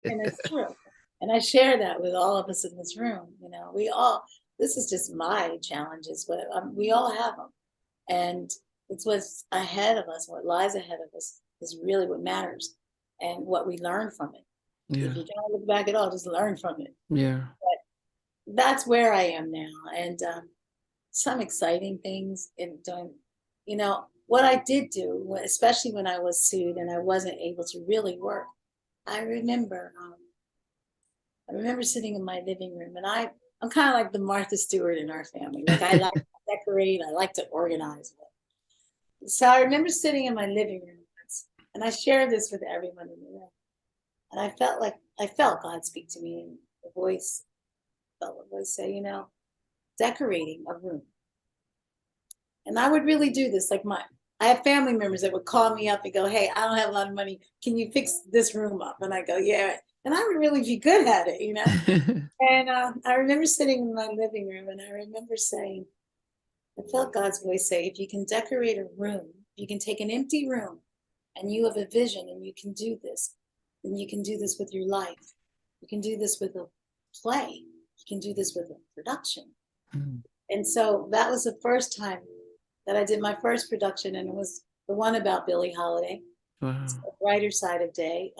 And it's true. And I share that with all of us in this room. You know, this is just my challenges, but we all have them. And it's what's ahead of us, what lies ahead of us is really what matters and what we learn from it. Yeah. If you don't look back at all, just learn from it. Yeah. But that's where I am now. And some exciting things in doing, you know, what I did do, especially when I was sued and I wasn't able to really work. I remember, I remember sitting in my living room, and I'm kind of like the Martha Stewart in our family. Like I like to decorate, I like to organize. So I remember sitting in my living room once, and I shared this with everyone in the room. And I felt God speak to me, and the voice felt the voice say, you know, decorating a room. And I would really do this. I have family members that would call me up and go, hey, I don't have a lot of money. Can you fix this room up? And I go, yeah. And I would really be good at it, you know? And I remember sitting in my living room, and I remember saying, I felt God's voice say, if you can decorate a room, you can take an empty room and you have a vision and you can do this, then you can do this with your life. You can do this with a play. You can do this with a production. Mm. And so that was the first time that I did my first production, and it was the one about Billie Holiday. It's Wow. the brighter side of day.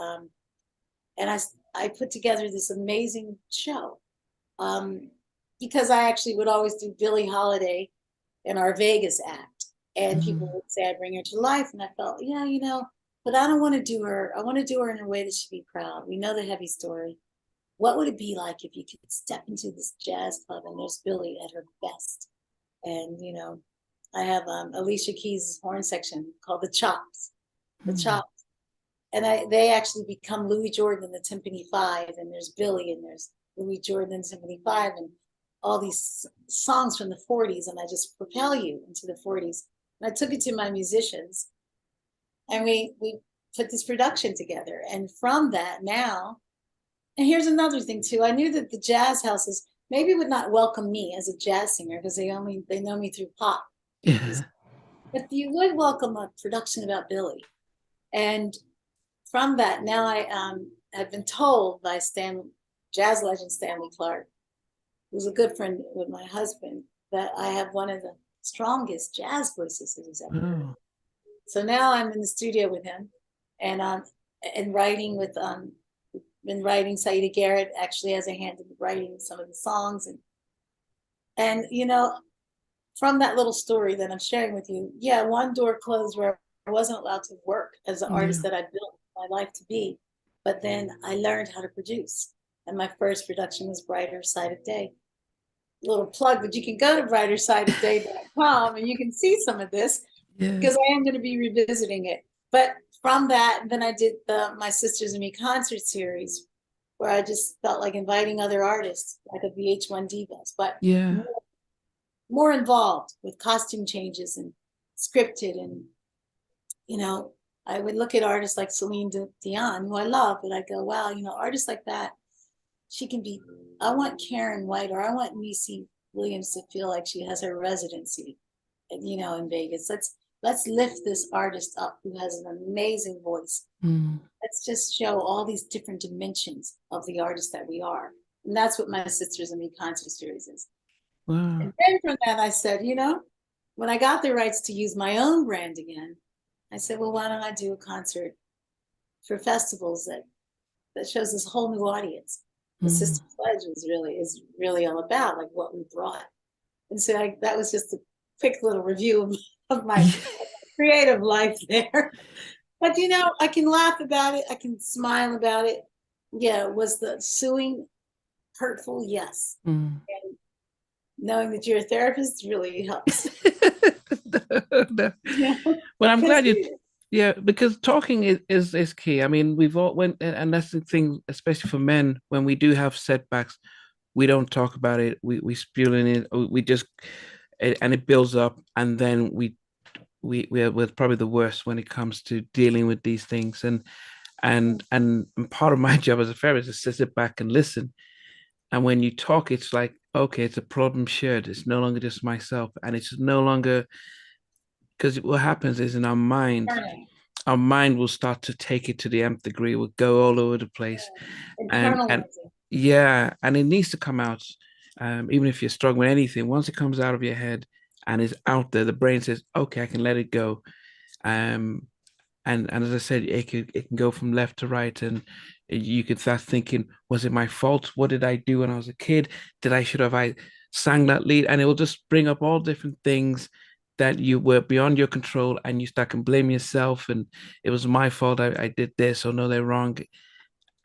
And I put together this amazing show because I actually would always do Billie Holiday in our Vegas act. And people Mm. would say I bring her to life. And I felt, yeah, you know, but I don't want to do her. I want to do her in a way that she'd be proud. We know the heavy story. What would it be like if you could step into this jazz club and there's Billie at her best? And, you know, I have Alicia Keys' horn section called the Chops, the Mm. Chops. And they actually become Louis Jordan and the Timpani Five, and there's Billie, and there's Louis Jordan and Timpani Five, and all these songs from the 40s, and I just propel you into the 40s. And I took it to my musicians, and we put this production together. And from that now, and here's another thing too, I knew that the jazz houses maybe would not welcome me as a jazz singer because they know me through pop music, Yeah. but you would welcome a production about Billie. And from that, now I have been told by jazz legend Stanley Clarke, who's a good friend with my husband, that I have one of the strongest jazz voices that he's ever heard. Oh. So now I'm in the studio with him, and writing with been writing. Saida Garrett actually has a hand in writing some of the songs, and you know, from that little story that I'm sharing with you, yeah, one door closed where I wasn't allowed to work as the artist Yeah. that I built my life to be. But then I learned how to produce. And my first production was Brighter Side of Day. Little plug, but you can go to brightersideofday.com and you can see some of this Yeah. because I am going to be revisiting it. But from that, then I did My Sisters and Me concert series where I just felt like inviting other artists, like a VH1 Divas, but Yeah. more involved with costume changes and scripted. And you know, I would look at artists like Celine Dion, who I love, but I go, wow, you know, artists like that, she can be. I want Karen White, or I want Missy Williams to feel like she has her residency, you know, in Vegas. Let's lift this artist up who has an amazing voice. Mm. Let's just show all these different dimensions of the artist that we are. And that's what My Sisters and Me concert series is. Wow. And then from that, I said, you know, when I got the rights to use my own brand again, I said, well, why don't I do a concert for festivals that shows this whole new audience? The Mm. Sister Sledge is really all about like what we brought. And so that was just a quick little review of my creative life there. But you know, I can laugh about it. I can smile about it. Yeah, was the suing hurtful? Yes. Mm. And knowing that you're a therapist really helps. No. Yeah. Well, I'm Because glad you, yeah, because talking is key. I mean, we've all went, and that's the thing, especially for men, when we do have setbacks, we don't talk about it. We spew in it. We just, and it builds up, and then we're probably the worst when it comes to dealing with these things. And part of my job as a therapist is to sit back and listen. And when you talk, it's like, okay, it's a problem shared. It's no longer just myself, and it's no longer because what happens is in our mind, our mind will start to take it to the nth degree. We'll go all over the place, and Internalizing. yeah, and it needs to come out. Even if you're struggling with anything, once it comes out of your head and is out there, the brain says, "Okay, I can let it go." Um, and as I said, it can go from left to right, and you can start thinking, was it my fault? What did I do when I was a kid? Did I should have I sang that lead? And it will just bring up all different things that you were beyond your control, and you start to blame yourself, and it was my fault. I did this, or no, they're wrong.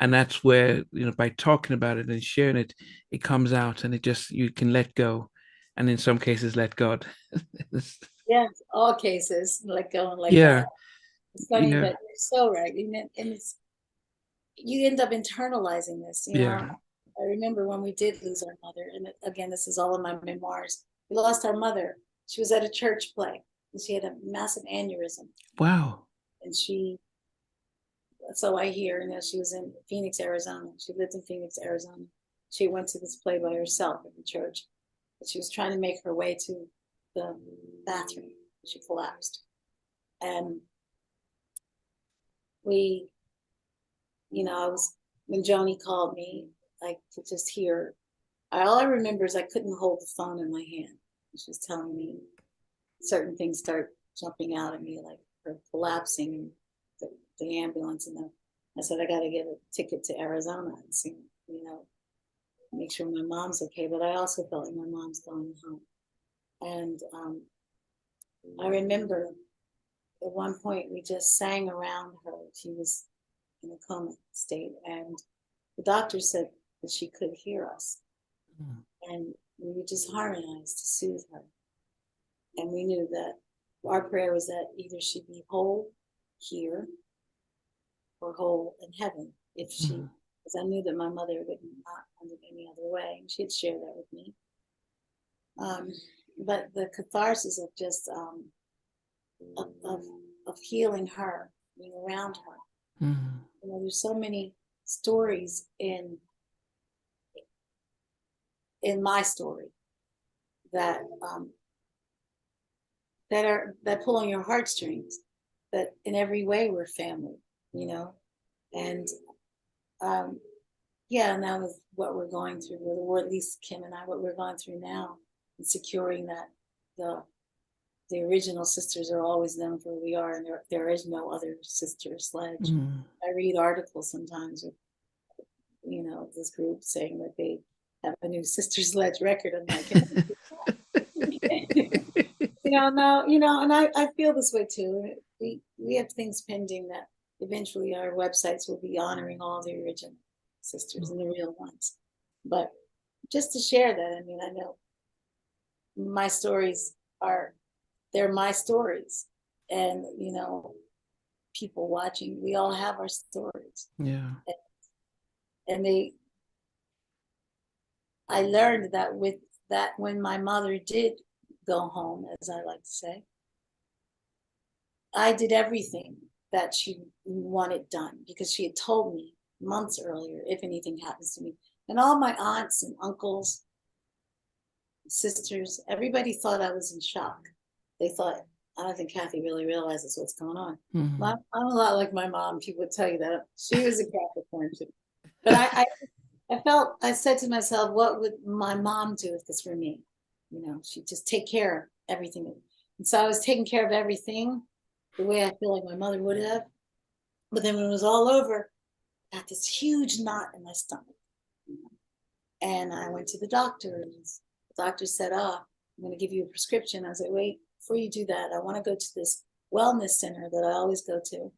And that's where, by talking about it and sharing it, it comes out, and it just, you can let go, and in some cases let God. Yeah, all cases, let go and let Yeah, God. It's funny, yeah, but you're so right. And it's, you end up internalizing this, yeah. I remember when we did lose our mother, and again, this is all in my memoirs. We lost our mother. She was at a church play, and she had a massive aneurysm, Wow. and so I hear, she was in Phoenix, Arizona. She lived in Phoenix, Arizona. She went to this play by herself in the church, but she was trying to make her way to the bathroom. She collapsed, and we, I was, when Joni called me, I could just hear. All I remember is I couldn't hold the phone in my hand. She was telling me certain things start jumping out at me, like her collapsing, and the ambulance, and I said I got to get a ticket to Arizona and see, make sure my mom's okay. But I also felt like my mom's going home, and I remember at one point we just sang around her. She was in a coma state, and the doctor said that she could hear us, and we would just harmonize to soothe her. And we knew that our prayer was that either she'd be whole here or whole in heaven, if she, Mm. because I knew that my mother would not want it any other way, and she'd share that with me. Um, but the catharsis of just of healing her, being around her. Mm. There's so many stories in my story that that pull on your heartstrings. That in every way we're family, and um, yeah, and that was what we're going through, or at least Kim and I, what we're going through now, and securing that the the original sisters are always known for who we are, and there is no other Sister Sledge. Mm. I read articles sometimes with, this group saying that they have a new Sister Sledge record. I'm like, no, and I feel this way too. We have things pending that eventually our websites will be honoring all the original sisters and the real ones. But just to share that, I know my stories they're my stories, and people watching, we all have our stories, Yeah. and I learned that with that, when my mother did go home, as I like to say, I did everything that she wanted done, because she had told me months earlier, if anything happens to me. And all my aunts and uncles, sisters, everybody thought I was in shock. They thought, I don't think Kathy really realizes what's going on. Mm. I'm a lot like my mom. People would tell you that she was a Capricorn too. But I said to myself, what would my mom do if this were me? She'd just take care of everything. And so I was taking care of everything the way I feel like my mother would have. But then when it was all over, I got this huge knot in my stomach. And I went to the doctor, and the doctor said, I'm going to give you a prescription. I was like, wait, before you do that, I want to go to this wellness center that I always go to,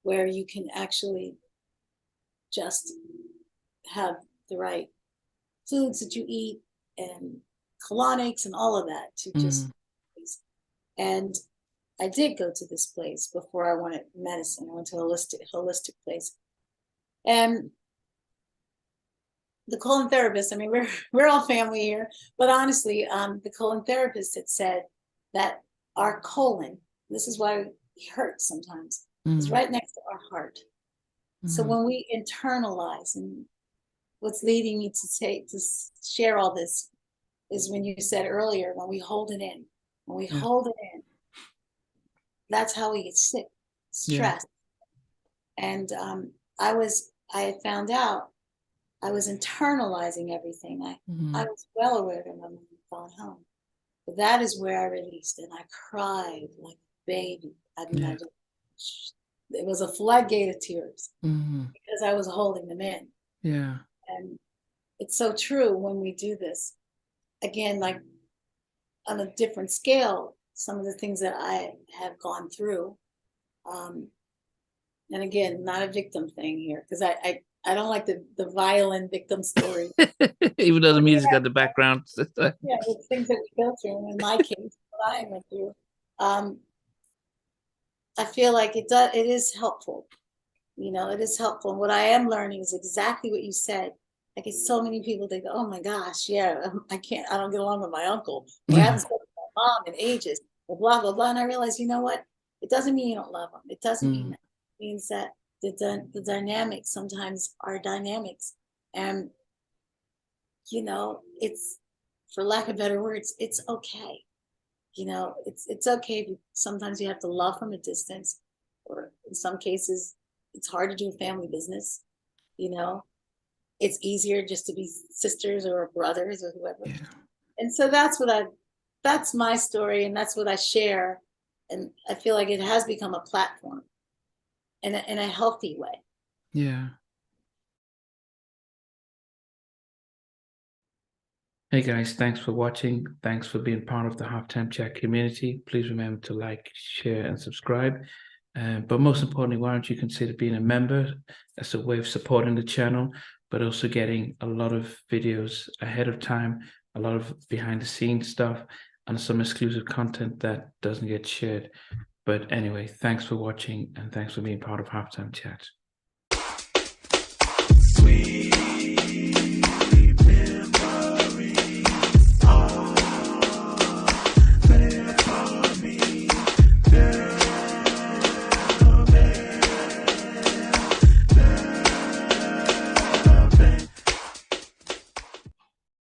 where you can actually just have the right foods that you eat, and colonics and all of that to Mm. just, and I did go to this place before I wanted medicine. I went to a holistic place. And the colon therapist, we're all family here, but honestly, the colon therapist had said that our colon, this is why it hurts sometimes, is Mm. right next to our heart. So Mm. when we internalize, and what's leading me to share all this is when you said earlier, when we hold it in, when we Yeah. hold it in, that's how we get sick. stress. And I had found out I was internalizing everything. I was well aware that my mom had gone home. But that is where I released, and I cried like a baby. I mean, it was a floodgate of tears because I was holding them in. Yeah. And it's so true when we do this. Again, like on a different scale, some of the things that I have gone through. And again, not a victim thing here, because I don't like the violent victim story. Even though the music got the background. Yeah, it's things that we go through. In my case, what I went through, I feel like it is helpful. It is helpful. And what I am learning is exactly what you said. I get so many people, they go, oh my gosh, yeah, I don't get along with my uncle, or I haven't spoken to my mom in ages, or blah, blah, blah. And I realize, you know what? It doesn't mean you don't love them. It doesn't mean that. It means that the dynamics sometimes are dynamics. And, it's, for lack of better words, it's okay. It's okay. Sometimes you have to love from a distance, or in some cases, it's hard to do family business. It's easier just to be sisters or brothers or whoever. Yeah. And so that's my story, and that's what I share. And I feel like it has become a platform in a healthy way. Yeah. Hey guys, thanks for watching. Thanks for being part of the Halftime Chat community. Please remember to like, share, and subscribe. But most importantly, why don't you consider being a member? That's a way of supporting the channel, but also getting a lot of videos ahead of time, a lot of behind the scenes stuff, and some exclusive content that doesn't get shared. But anyway, thanks for watching, and thanks for being part of Halftime Chat.